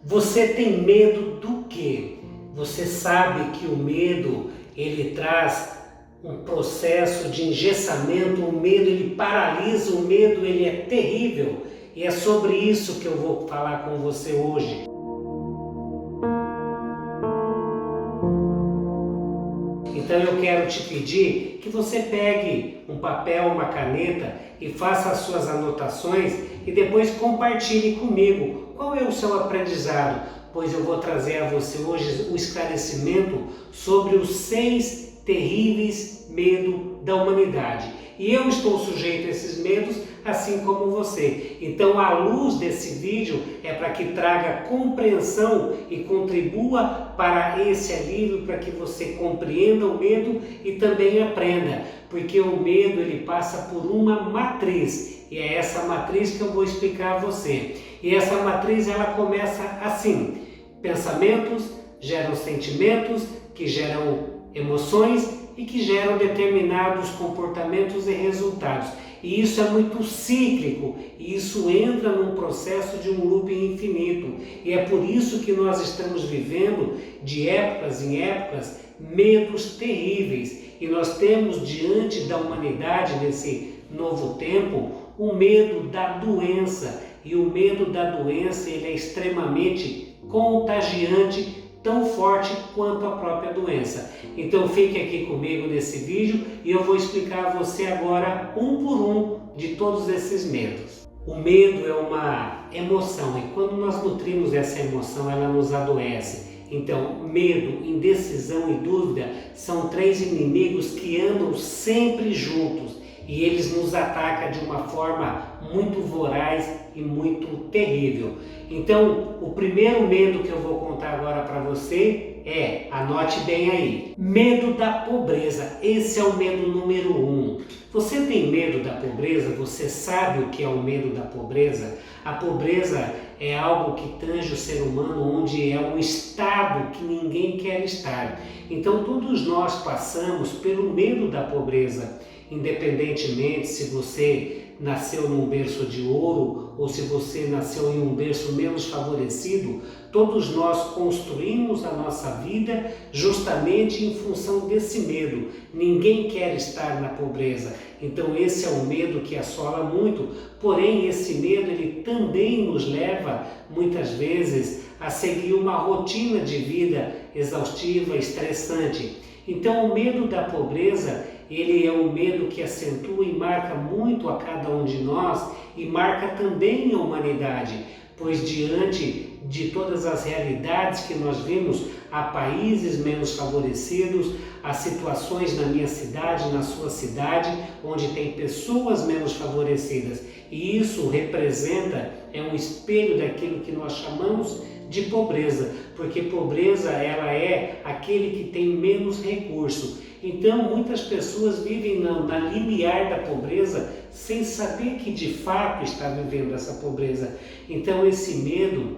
Você tem medo do quê? Você sabe que o medo, ele traz um processo de engessamento, o medo ele paralisa, o medo ele é terrível. E é sobre isso que eu vou falar com você hoje. Então eu quero te pedir que você pegue um papel, uma caneta e faça as suas anotações e depois compartilhe comigo qual é o seu aprendizado, pois eu vou trazer a você hoje o esclarecimento sobre os 6 terríveis medos da humanidade. E eu estou sujeito a esses medos, assim como você. Então a luz desse vídeo é para que traga compreensão e contribua para esse alívio, para que você compreenda o medo e também aprenda. Porque o medo ele passa por uma matriz. E é essa matriz que eu vou explicar a você. E essa matriz ela começa assim. Pensamentos geram sentimentos, que geram emoções e que geram determinados comportamentos e resultados. E isso é muito cíclico, e isso entra num processo de um looping infinito. E é por isso que nós estamos vivendo, de épocas em épocas, medos terríveis. E nós temos diante da humanidade, nesse novo tempo, o medo da doença. E o medo da doença ele é extremamente contagiante, tão forte quanto a própria doença. Então fique aqui comigo nesse vídeo e eu vou explicar a você agora um por um de todos esses medos. O medo é uma emoção e quando nós nutrimos essa emoção ela nos adoece. Então medo, indecisão e dúvida são 3 inimigos que andam sempre juntos e eles nos atacam de uma forma muito voraz e muito terrível. Então, o primeiro medo que eu vou contar agora para você é, anote bem aí, medo da pobreza. Esse é o medo número 1. Você tem medo da pobreza? Você sabe o que é o medo da pobreza? A pobreza é algo que tange o ser humano, onde é um estado que ninguém quer estar. Então, todos nós passamos pelo medo da pobreza, independentemente se você nasceu num berço de ouro ou se você nasceu em um berço menos favorecido, todos nós construímos a nossa vida justamente em função desse medo. Ninguém quer estar na pobreza. Então esse é um medo que assola muito, porém esse medo ele também nos leva muitas vezes a seguir uma rotina de vida exaustiva, estressante. Então o medo da pobreza ele é um medo que acentua e marca muito a cada um de nós e marca também a humanidade, pois diante de todas as realidades que nós vemos, há países menos favorecidos, há situações na minha cidade, na sua cidade, onde tem pessoas menos favorecidas. E isso representa, é um espelho daquilo que nós chamamos de pobreza, porque pobreza ela é aquele que tem menos recurso. Então muitas pessoas vivem na limiar da pobreza sem saber que de fato está vivendo essa pobreza. Então esse medo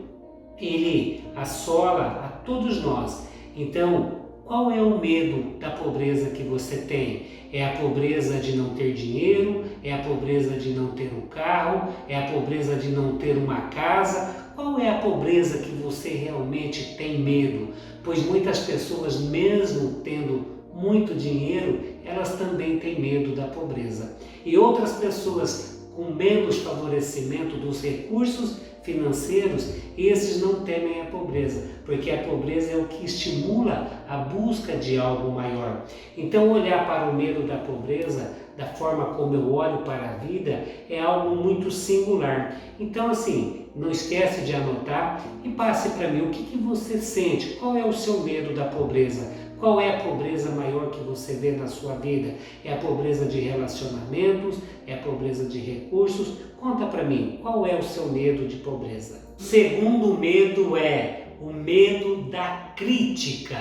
ele assola a todos nós. Então qual é o medo da pobreza que você tem? É a pobreza de não ter dinheiro? É a pobreza de não ter um carro? É a pobreza de não ter uma casa? Qual é a pobreza que você realmente tem medo? Pois muitas pessoas, mesmo tendo muito dinheiro, elas também têm medo da pobreza. E outras pessoas com menos favorecimento dos recursos financeiros, esses não temem a pobreza, porque a pobreza é o que estimula a busca de algo maior. Então olhar para o medo da pobreza, da forma como eu olho para a vida, é algo muito singular. Então assim, não esquece de anotar e passe para mim o que você sente, qual é o seu medo da pobreza. Qual é a pobreza maior que você vê na sua vida? É a pobreza de relacionamentos? É a pobreza de recursos? Conta para mim, qual é o seu medo de pobreza? O segundo medo é o medo da crítica.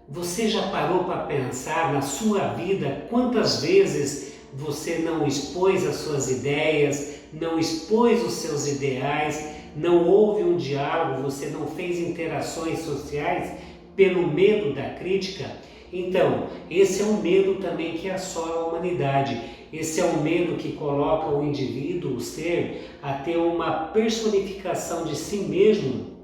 Você já parou para pensar na sua vida quantas vezes você não expôs as suas ideias, não expôs os seus ideais, não houve um diálogo, você não fez interações sociais pelo medo da crítica? Então, esse é um medo também que assola a humanidade. Esse é um medo que coloca o indivíduo, o ser, a ter uma personificação de si mesmo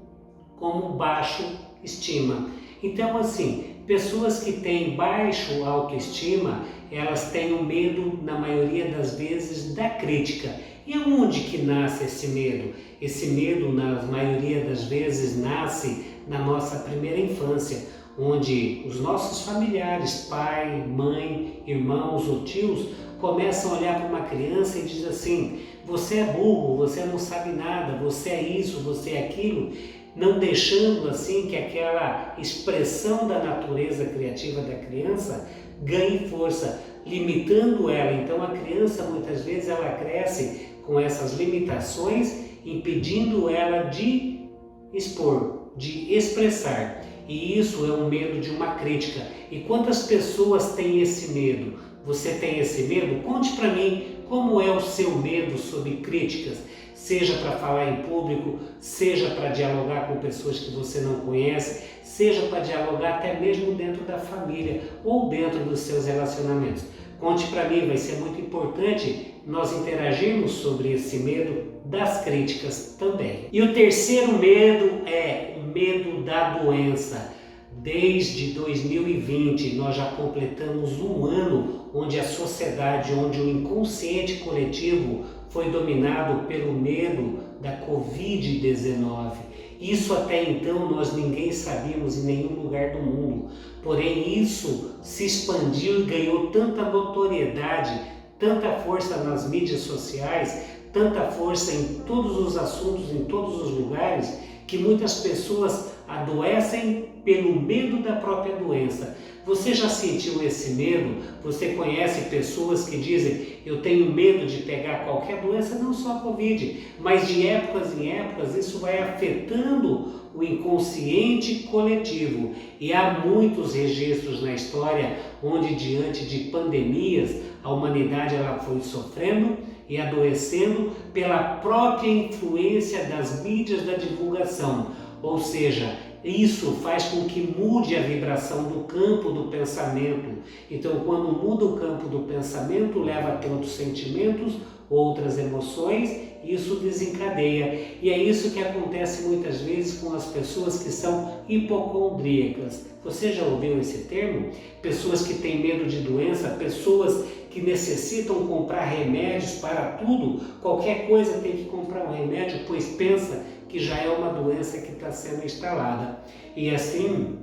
como baixo estima. Então, assim, pessoas que têm baixo autoestima, elas têm o medo, na maioria das vezes, da crítica. E aonde que nasce esse medo? Esse medo, na maioria das vezes, nasce na nossa primeira infância, onde os nossos familiares, pai, mãe, irmãos ou tios, começam a olhar para uma criança e diz assim: você é burro, você não sabe nada, você é isso, você é aquilo, não deixando assim que aquela expressão da natureza criativa da criança ganhe força, limitando ela. Então a criança muitas vezes ela cresce com essas limitações, impedindo ela de expor, de expressar. E isso é um medo de uma crítica. E quantas pessoas têm esse medo? Você tem esse medo? Conte para mim como é o seu medo sobre críticas, seja para falar em público, seja para dialogar com pessoas que você não conhece, seja para dialogar até mesmo dentro da família ou dentro dos seus relacionamentos. Conte para mim, vai ser muito importante nós interagirmos sobre esse medo das críticas também. E o terceiro medo é o medo da doença. Desde 2020 nós já completamos um ano onde a sociedade, onde o inconsciente coletivo foi dominado pelo medo da Covid-19. Isso até então nós ninguém sabíamos em nenhum lugar do mundo. Porém isso se expandiu e ganhou tanta notoriedade, tanta força nas mídias sociais, tanta força em todos os assuntos, em todos os lugares, que muitas pessoas adoecem pelo medo da própria doença. Você já sentiu esse medo? Você conhece pessoas que dizem: eu tenho medo de pegar qualquer doença, não só a Covid, mas de épocas em épocas isso vai afetando o inconsciente coletivo. E há muitos registros na história onde, diante de pandemias, a humanidade ela foi sofrendo e adoecendo pela própria influência das mídias da divulgação. Ou seja, isso faz com que mude a vibração do campo do pensamento. Então, quando muda o campo do pensamento, leva a ter outros sentimentos, outras emoções, isso desencadeia. E é isso que acontece muitas vezes com as pessoas que são hipocondríacas. Você já ouviu esse termo? Pessoas que têm medo de doença, pessoas que necessitam comprar remédios para tudo, qualquer coisa tem que comprar um remédio, pois pensa que já é uma doença que está sendo instalada. E assim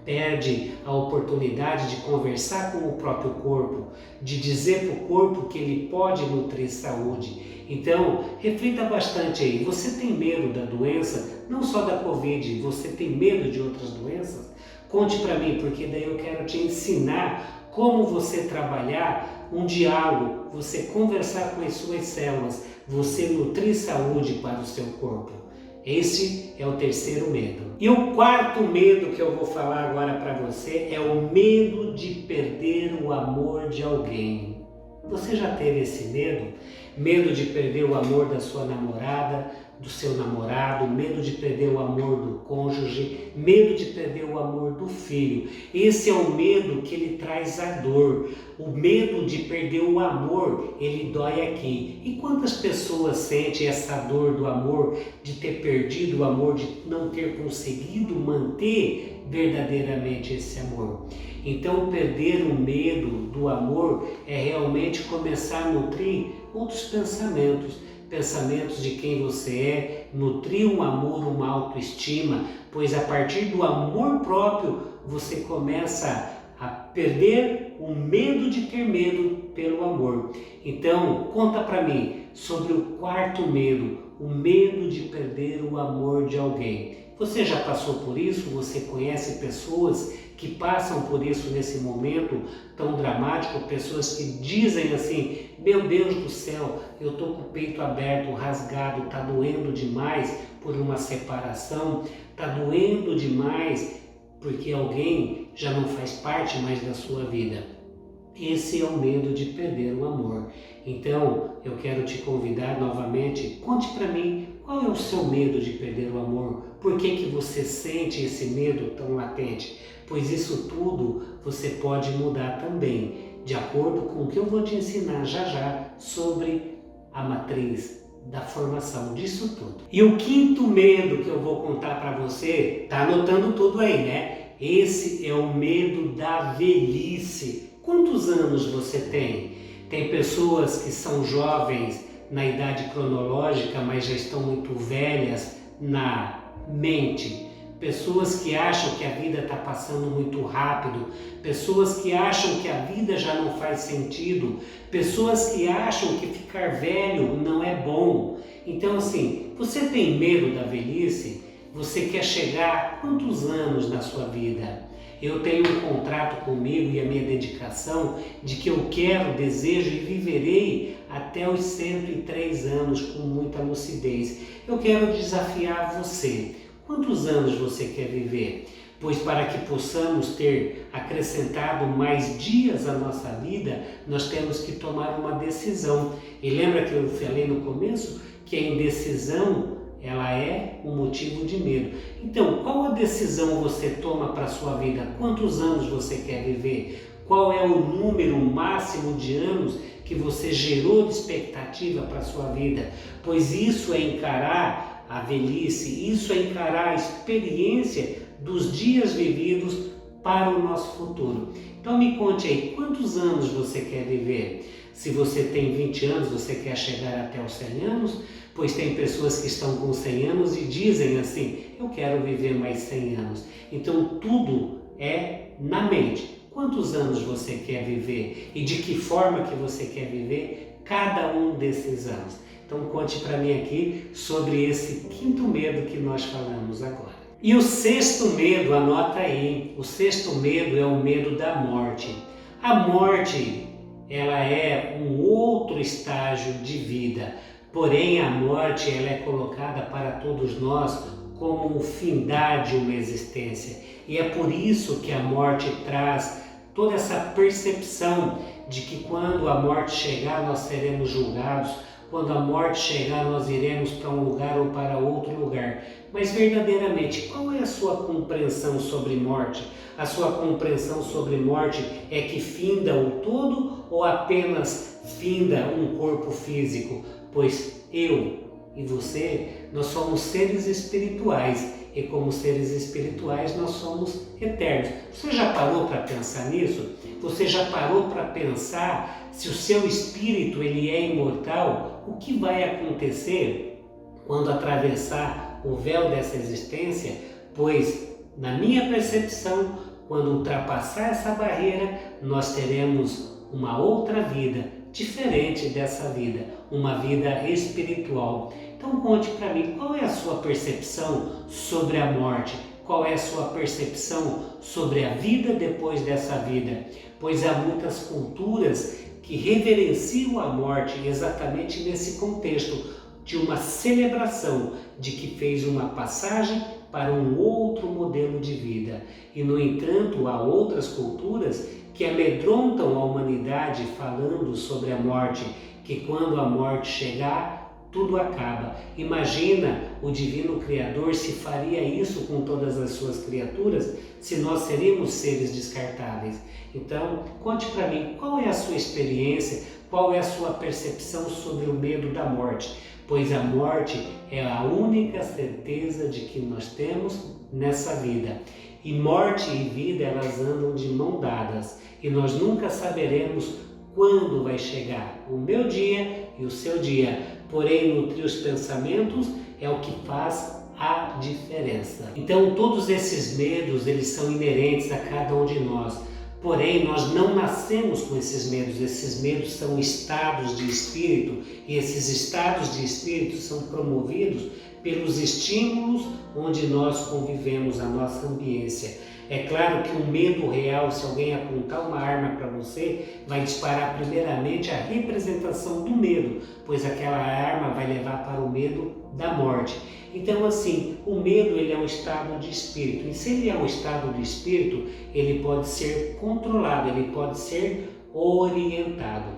perde a oportunidade de conversar com o próprio corpo, de dizer para o corpo que ele pode nutrir saúde. Então, reflita bastante aí. Você tem medo da doença? Não só da Covid, você tem medo de outras doenças? Conte para mim, porque daí eu quero te ensinar como você trabalhar um diálogo, você conversar com as suas células, você nutrir saúde para o seu corpo. Esse é o terceiro medo. E o quarto medo que eu vou falar agora para você é o medo de perder o amor de alguém. Você já teve esse medo? Medo de perder o amor da sua namorada, do seu namorado, medo de perder o amor do cônjuge, medo de perder o amor do filho. Esse é o medo que ele traz a dor. O medo de perder o amor, ele dói aqui. E quantas pessoas sentem essa dor do amor, de ter perdido o amor, de não ter conseguido manter verdadeiramente esse amor? Então, perder o medo do amor é realmente começar a nutrir outros pensamentos de quem você é, nutrir um amor, uma autoestima, pois a partir do amor próprio você começa a perder o medo de ter medo pelo amor. Então, conta para mim sobre o quarto medo, o medo de perder o amor de alguém. Você já passou por isso? Você conhece pessoas que passam por isso nesse momento tão dramático? Pessoas que dizem assim: meu Deus do céu, eu estou com o peito aberto, rasgado, está doendo demais por uma separação, está doendo demais porque alguém já não faz parte mais da sua vida. Esse é o medo de perder o amor. Então, eu quero te convidar novamente, conte para mim qual é o seu medo de perder o amor. Por que você sente esse medo tão latente? Pois isso tudo você pode mudar também, de acordo com o que eu vou te ensinar já já sobre a matriz da formação disso tudo. E o quinto medo que eu vou contar para você, tá anotando tudo aí, né? Esse é o medo da velhice. Quantos anos você tem? Tem pessoas que são jovens na idade cronológica, mas já estão muito velhas na mente. Pessoas que acham que a vida está passando muito rápido, pessoas que acham que a vida já não faz sentido, pessoas que acham que ficar velho não é bom. Então assim, você tem medo da velhice? Você quer chegar a quantos anos na sua vida? Eu tenho um contrato comigo e a minha dedicação de que eu quero, desejo e viverei até os 103 anos com muita lucidez. Eu quero desafiar você. Quantos anos você quer viver? Pois para que possamos ter acrescentado mais dias à nossa vida, nós temos que tomar uma decisão. E lembra que eu falei no começo que a indecisão ela é um motivo de medo. Então, qual a decisão você toma para a sua vida? Quantos anos você quer viver? Qual é o número máximo de anos que você gerou de expectativa para a sua vida? Pois isso é encarar a velhice, isso é encarar a experiência dos dias vividos para o nosso futuro. Então me conte aí, quantos anos você quer viver? Se você tem 20 anos, você quer chegar até os 100 anos? Pois tem pessoas que estão com 100 anos e dizem assim, eu quero viver mais 100 anos. Então tudo é na mente. Quantos anos você quer viver e de que forma que você quer viver cada um desses anos? Então conte para mim aqui sobre esse quinto medo que nós falamos agora. E o sexto medo, anota aí, o sexto medo é o medo da morte. A morte, ela é um outro estágio de vida. Porém, a morte ela é colocada para todos nós como o findar de uma existência. E é por isso que a morte traz toda essa percepção de que quando a morte chegar, nós seremos julgados. Quando a morte chegar, nós iremos para um lugar ou para outro lugar. Mas verdadeiramente, qual é a sua compreensão sobre morte? A sua compreensão sobre morte é que finda o todo ou apenas finda um corpo físico? Pois eu e você, nós somos seres espirituais e como seres espirituais nós somos eternos. Você já parou para pensar nisso? Você já parou para pensar se o seu espírito ele é imortal? O que vai acontecer quando atravessar o véu dessa existência? Pois, na minha percepção, quando ultrapassar essa barreira, nós teremos uma outra vida, diferente dessa vida, uma vida espiritual. Então conte para mim, qual é a sua percepção sobre a morte? Qual é a sua percepção sobre a vida depois dessa vida? Pois há muitas culturas que reverenciam a morte exatamente nesse contexto de uma celebração de que fez uma passagem para um outro modelo de vida. E, no entanto, há outras culturas que amedrontam a humanidade falando sobre a morte, que quando a morte chegar, tudo acaba. Imagina o Divino Criador se faria isso com todas as suas criaturas, se nós seríamos seres descartáveis. Então, conte para mim, qual é a sua experiência, qual é a sua percepção sobre o medo da morte? Pois a morte é a única certeza de que nós temos nessa vida. E morte e vida, elas andam de mão dadas. E nós nunca saberemos quando vai chegar o meu dia e o seu dia. Porém, nutrir os pensamentos é o que faz a diferença. Então, todos esses medos, eles são inerentes a cada um de nós. Porém, nós não nascemos com esses medos são estados de espírito, e esses estados de espírito são promovidos pelos estímulos onde nós convivemos, a nossa ambiência. É claro que o medo real, se alguém apontar uma arma para você, vai disparar primeiramente a representação do medo, pois aquela arma vai levar para o medo da morte. Então, assim, o medo ele é um estado de espírito. E se ele é um estado de espírito, ele pode ser controlado, ele pode ser orientado.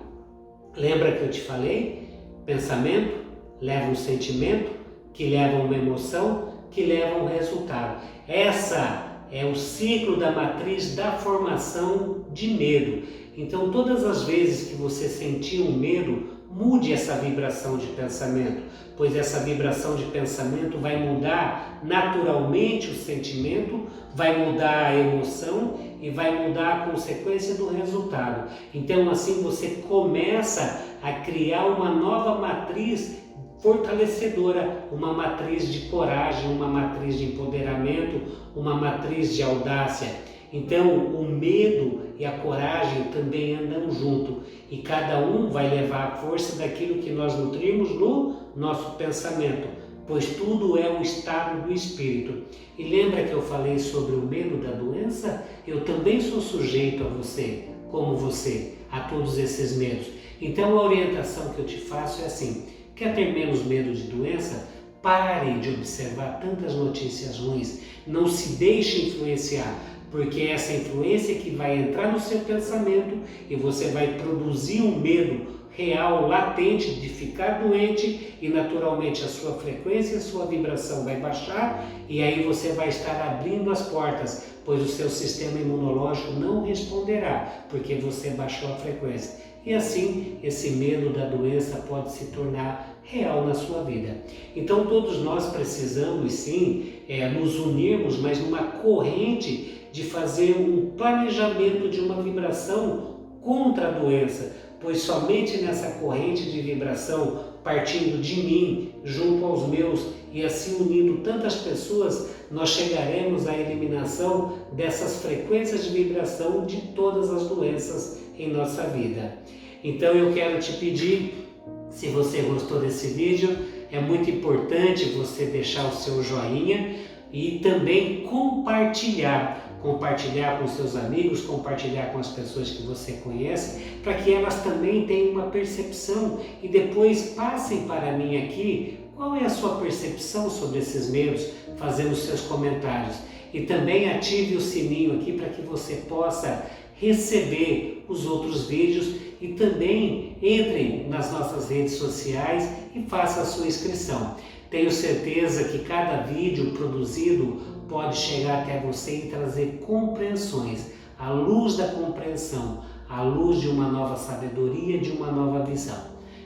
Lembra que eu te falei? Pensamento leva um sentimento, que leva uma emoção, que leva um resultado. Essa é o ciclo da matriz da formação de medo. Então, todas as vezes que você sentir um medo, mude essa vibração de pensamento, pois essa vibração de pensamento vai mudar naturalmente o sentimento, vai mudar a emoção e vai mudar a consequência do resultado. Então assim você começa a criar uma nova matriz fortalecedora, uma matriz de coragem, uma matriz de empoderamento, uma matriz de audácia. Então o medo e a coragem também andam junto e cada um vai levar a força daquilo que nós nutrimos no nosso pensamento, pois tudo é um estado do espírito. E lembra que eu falei sobre o medo da doença? Eu também sou sujeito a você, como você, a todos esses medos. Então a orientação que eu te faço é assim: quer ter menos medo de doença? Pare de observar tantas notícias ruins, não se deixe influenciar, porque é essa influência que vai entrar no seu pensamento e você vai produzir um medo real, latente, de ficar doente e naturalmente a sua frequência, a sua vibração vai baixar e aí você vai estar abrindo as portas, pois o seu sistema imunológico não responderá, porque você baixou a frequência. E assim, esse medo da doença pode se tornar real na sua vida. Então todos nós precisamos sim nos unirmos, mas numa corrente de fazer um planejamento de uma vibração contra a doença, pois somente nessa corrente de vibração, partindo de mim, junto aos meus, e assim unindo tantas pessoas, nós chegaremos à eliminação dessas frequências de vibração de todas as doenças em nossa vida. Então eu quero te pedir, se você gostou desse vídeo, é muito importante você deixar o seu joinha e também compartilhar com seus amigos, compartilhar com as pessoas que você conhece, para que elas também tenham uma percepção e depois passem para mim aqui qual é a sua percepção sobre esses medos, fazendo os seus comentários. E também ative o sininho aqui para que você possa receber os outros vídeos e também entre nas nossas redes sociais e faça a sua inscrição. Tenho certeza que cada vídeo produzido pode chegar até você e trazer compreensões, a luz da compreensão, a luz de uma nova sabedoria, de uma nova visão.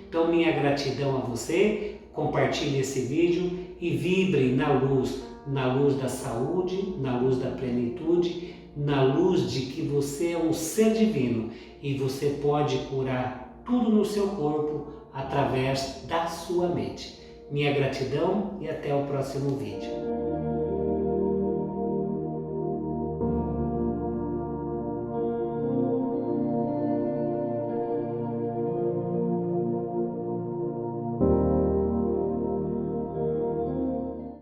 Então minha gratidão a você, compartilhe esse vídeo e vibre na luz da saúde, na luz da plenitude, na luz de que você é um ser divino e você pode curar tudo no seu corpo através da sua mente. Minha gratidão e até o próximo vídeo.